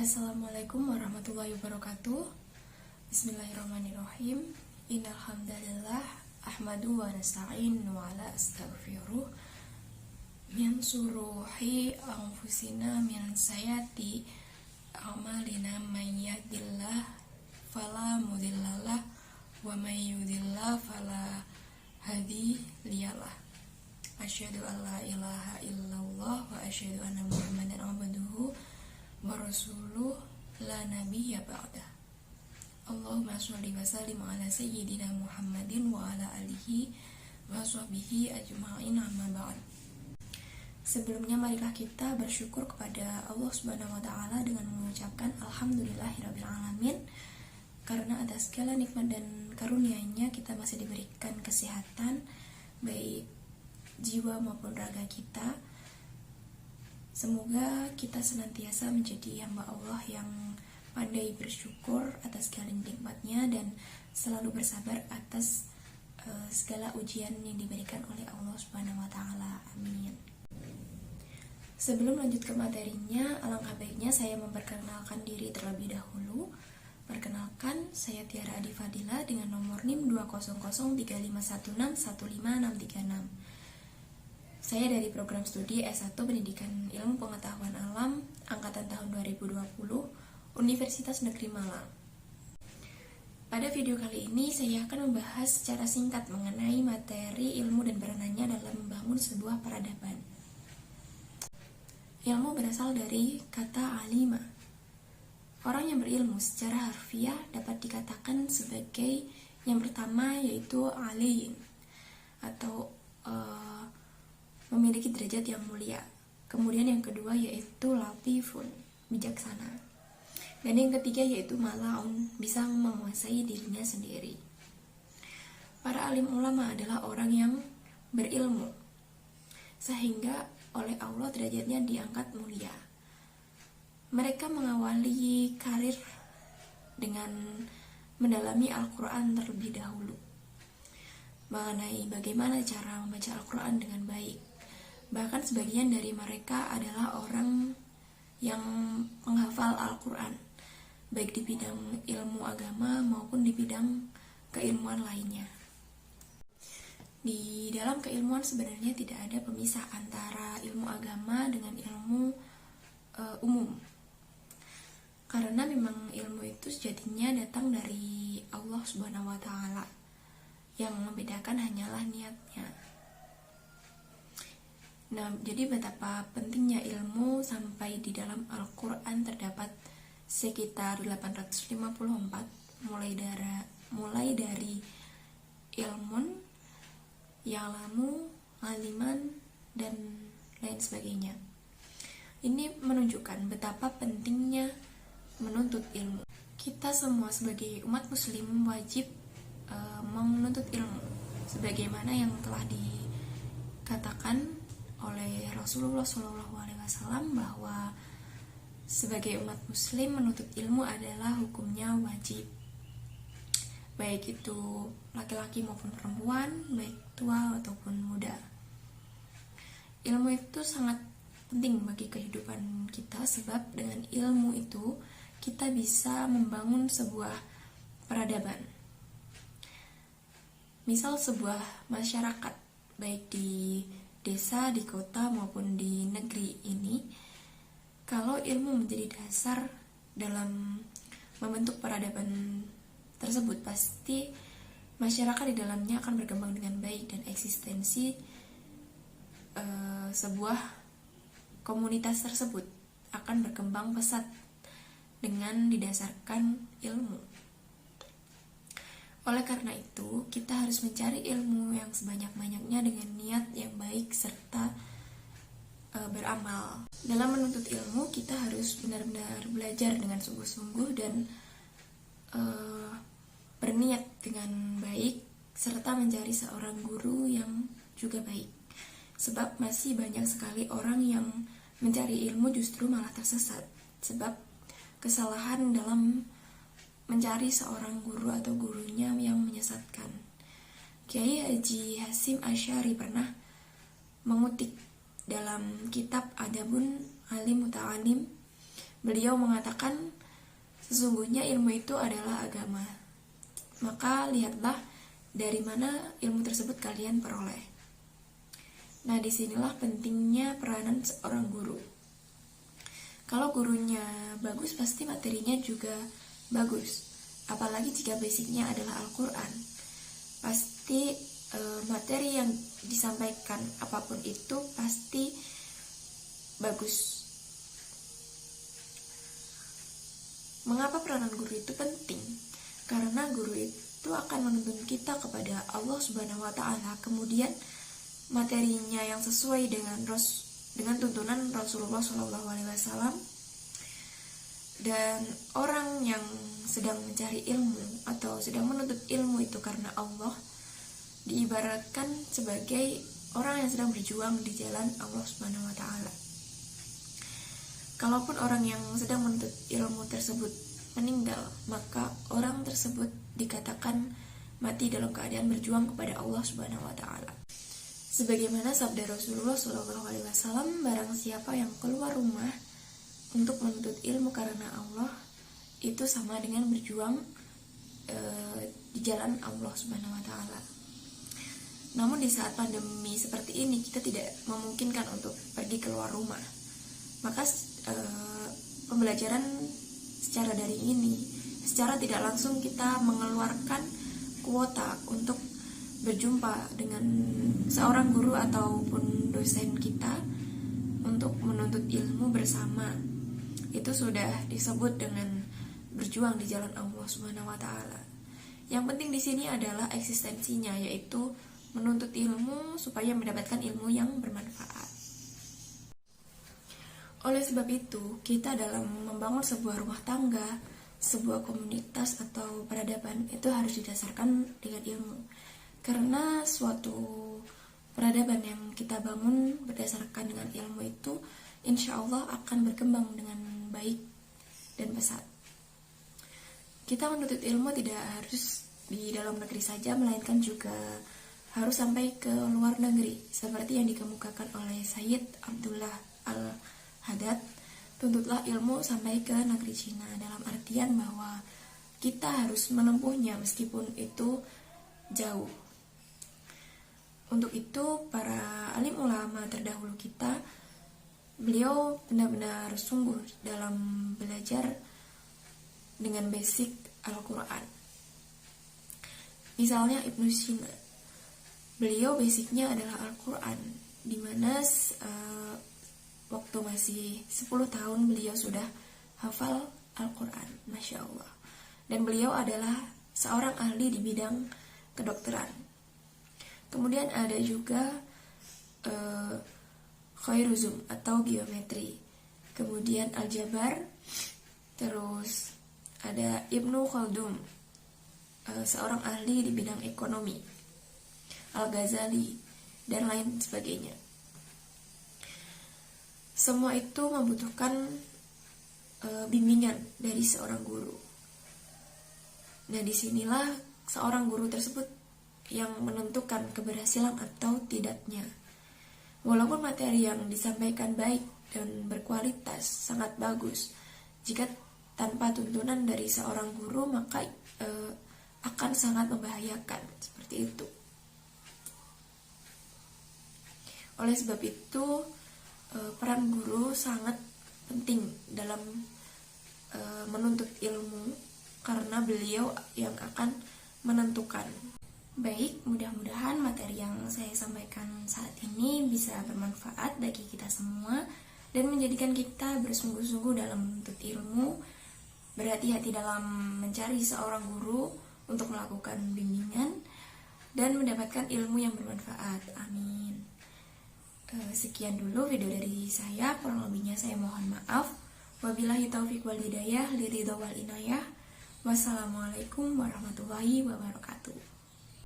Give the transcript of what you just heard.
Assalamualaikum warahmatullahi wabarakatuh. Bismillahirrahmanirrahim. Innal hamdalillah ahmadu wa nasta'inu wa ala astaghfiruh min suruhi anfusina min sayati a'malina may yahdihillah fala mudhillalah wa may yudhlil fala hadiyalah. Asyhadu an la ilaha illallah wa asyhadu anna muhammadan abduhu wa rasuluh la nabiyya ba'dah. Allahumma sholli wa sallim ala sayyidina Muhammadin wa ala alihi wa sahbihi ajma'in, amma ba'd. Sebelumnya marilah kita bersyukur kepada Allah Subhanahu wa taala dengan mengucapkan alhamdulillahirabbil alamin, karena atas segala nikmat dan karunia-Nya kita masih diberikan kesehatan baik jiwa maupun raga kita. Semoga kita senantiasa menjadi hamba Allah yang pandai bersyukur atas segala nikmatnya dan selalu bersabar atas segala ujian yang diberikan oleh Allah Subhanahu wa taala. Amin. Sebelum lanjut ke materinya, alangkah baiknya saya memperkenalkan diri terlebih dahulu. Perkenalkan, saya Tiara Adi Fadila dengan nomor NIM 20035161536. Saya dari program studi S1 Pendidikan Ilmu Pengetahuan Alam angkatan tahun 2020 Universitas Negeri Malang. Pada video kali ini saya akan membahas secara singkat mengenai materi ilmu dan peranannya dalam membangun sebuah peradaban. Ilmu berasal dari kata alima. Orang yang berilmu secara harfiah dapat dikatakan sebagai yang pertama yaitu alim atau memiliki derajat yang mulia. Kemudian yang kedua yaitu latifun, bijaksana. Dan yang ketiga yaitu malaun, bisa menguasai dirinya sendiri. Para alim ulama adalah orang yang berilmu, sehingga oleh Allah derajatnya diangkat mulia. Mereka mengawali karir dengan mendalami Al-Quran terlebih dahulu, mengenai bagaimana cara membaca Al-Quran dengan baik. Bahkan sebagian dari mereka adalah orang yang menghafal Al-Quran, baik di bidang ilmu agama maupun di bidang keilmuan lainnya. Di dalam keilmuan sebenarnya tidak ada pemisah antara ilmu agama dengan ilmu umum. Karena memang ilmu itu sejatinya datang dari Allah Subhanahu wa taala. Yang membedakan hanyalah niatnya. Nah, jadi betapa pentingnya ilmu sampai di dalam Al-Quran terdapat sekitar 854 mulai dari ilmun, ya'lamu, aliman, dan lain sebagainya. Ini menunjukkan betapa pentingnya menuntut ilmu. Kita semua sebagai umat muslim wajib menuntut ilmu sebagaimana yang telah dikatakan oleh Rasulullah SAW bahwa sebagai umat muslim menuntut ilmu adalah hukumnya wajib, baik itu laki-laki maupun perempuan, baik tua ataupun muda. Ilmu itu sangat penting bagi kehidupan kita, sebab dengan ilmu itu kita bisa membangun sebuah peradaban. Misal sebuah masyarakat, baik di desa, di kota, maupun di negeri ini, kalau ilmu menjadi dasar dalam membentuk peradaban tersebut, pasti masyarakat di dalamnya akan berkembang dengan baik dan eksistensi sebuah komunitas tersebut akan berkembang pesat dengan didasarkan ilmu. Oleh karena itu, kita harus mencari ilmu yang sebanyak-banyaknya dengan niat yang baik serta beramal. Dalam menuntut ilmu, kita harus benar-benar belajar dengan sungguh-sungguh dan berniat dengan baik serta mencari seorang guru yang juga baik. Sebab masih banyak sekali orang yang mencari ilmu justru malah tersesat, sebab kesalahan dalam mencari seorang guru atau gurunya yang menyesatkan. Kiai Haji Hasyim Asy'ari pernah mengutip dalam kitab Adabun Alim Muta'alim Beliau mengatakan, sesungguhnya ilmu itu adalah agama. Maka lihatlah dari mana ilmu tersebut kalian peroleh. Nah, disinilah pentingnya peranan seorang guru. Kalau gurunya bagus, pasti materinya juga bagus. Apalagi jika basicnya adalah Al-Quran. Pasti materi yang disampaikan apapun itu pasti bagus. Mengapa peranan guru itu penting? Karena guru itu akan menuntun kita kepada Allah Subhanahu wa Ta'ala. Kemudian materinya yang sesuai dengan tuntunan Rasulullah SAW. Dan orang yang sedang mencari ilmu atau sedang menuntut ilmu itu karena Allah diibaratkan sebagai orang yang sedang berjuang di jalan Allah Subhanahu wa Ta'ala. Kalaupun orang yang sedang menuntut ilmu tersebut meninggal, maka orang tersebut dikatakan mati dalam keadaan berjuang kepada Allah Subhanahu wa Ta'ala. Sebagaimana sabda Rasulullah SAW, barang siapa yang keluar rumah untuk menuntut ilmu karena Allah, itu sama dengan berjuang di jalan Allah Subhanahu wa Ta'ala. Namun di saat pandemi seperti ini, kita tidak memungkinkan untuk pergi keluar rumah. Maka pembelajaran secara daring ini, secara tidak langsung kita mengeluarkan kuota untuk berjumpa dengan seorang guru ataupun dosen kita untuk menuntut ilmu bersama. Itu sudah disebut dengan berjuang di jalan Allah Subhanahu wa Ta'ala. Yang penting di sini adalah eksistensinya, yaitu menuntut ilmu supaya mendapatkan ilmu yang bermanfaat. Oleh sebab itu, kita dalam membangun sebuah rumah tangga, sebuah komunitas atau peradaban itu harus didasarkan dengan ilmu. Karena suatu peradaban yang kita bangun berdasarkan dengan ilmu itu, insya Allah akan berkembang dengan baik dan pesat. Kita menuntut ilmu tidak harus di dalam negeri saja, melainkan juga harus sampai ke luar negeri, seperti yang dikemukakan oleh Sayyid Abdullah Al-Haddad, tuntutlah ilmu sampai ke negeri Cina, dalam artian bahwa kita harus menempuhnya meskipun itu jauh. Untuk itu, para alim ulama terdahulu kita, beliau benar-benar sungguh dalam belajar dengan basic Al-Quran. Misalnya Ibnu Sina, beliau basicnya adalah Al-Quran, dimana waktu masih 10 tahun beliau sudah hafal Al-Quran, Masya Allah. Dan beliau adalah seorang ahli di bidang kedokteran. Kemudian ada juga Khairuzzum atau geometri, kemudian aljabar, terus ada Ibnu Khaldun, seorang ahli di bidang ekonomi, Al-Ghazali, dan lain sebagainya. Semua itu membutuhkan bimbingan dari seorang guru. Nah, disinilah seorang guru tersebut yang menentukan keberhasilan atau tidaknya. Walaupun materi yang disampaikan baik dan berkualitas sangat bagus, jika tanpa tuntunan dari seorang guru maka akan sangat membahayakan, seperti itu. Oleh sebab itu, peran guru sangat penting dalam menuntut ilmu, karena beliau yang akan menentukan. Baik, mudah-mudahan materi yang saya sampaikan saat ini bisa bermanfaat bagi kita semua dan menjadikan kita bersungguh-sungguh dalam menuntut ilmu, berhati-hati dalam mencari seorang guru untuk melakukan bimbingan dan mendapatkan ilmu yang bermanfaat. Amin. Sekian dulu video dari saya, kurang lebihnya saya mohon maaf. Wabillahi taufiq wal hidayah, liridho wal inayah. Wassalamualaikum warahmatullahi wabarakatuh.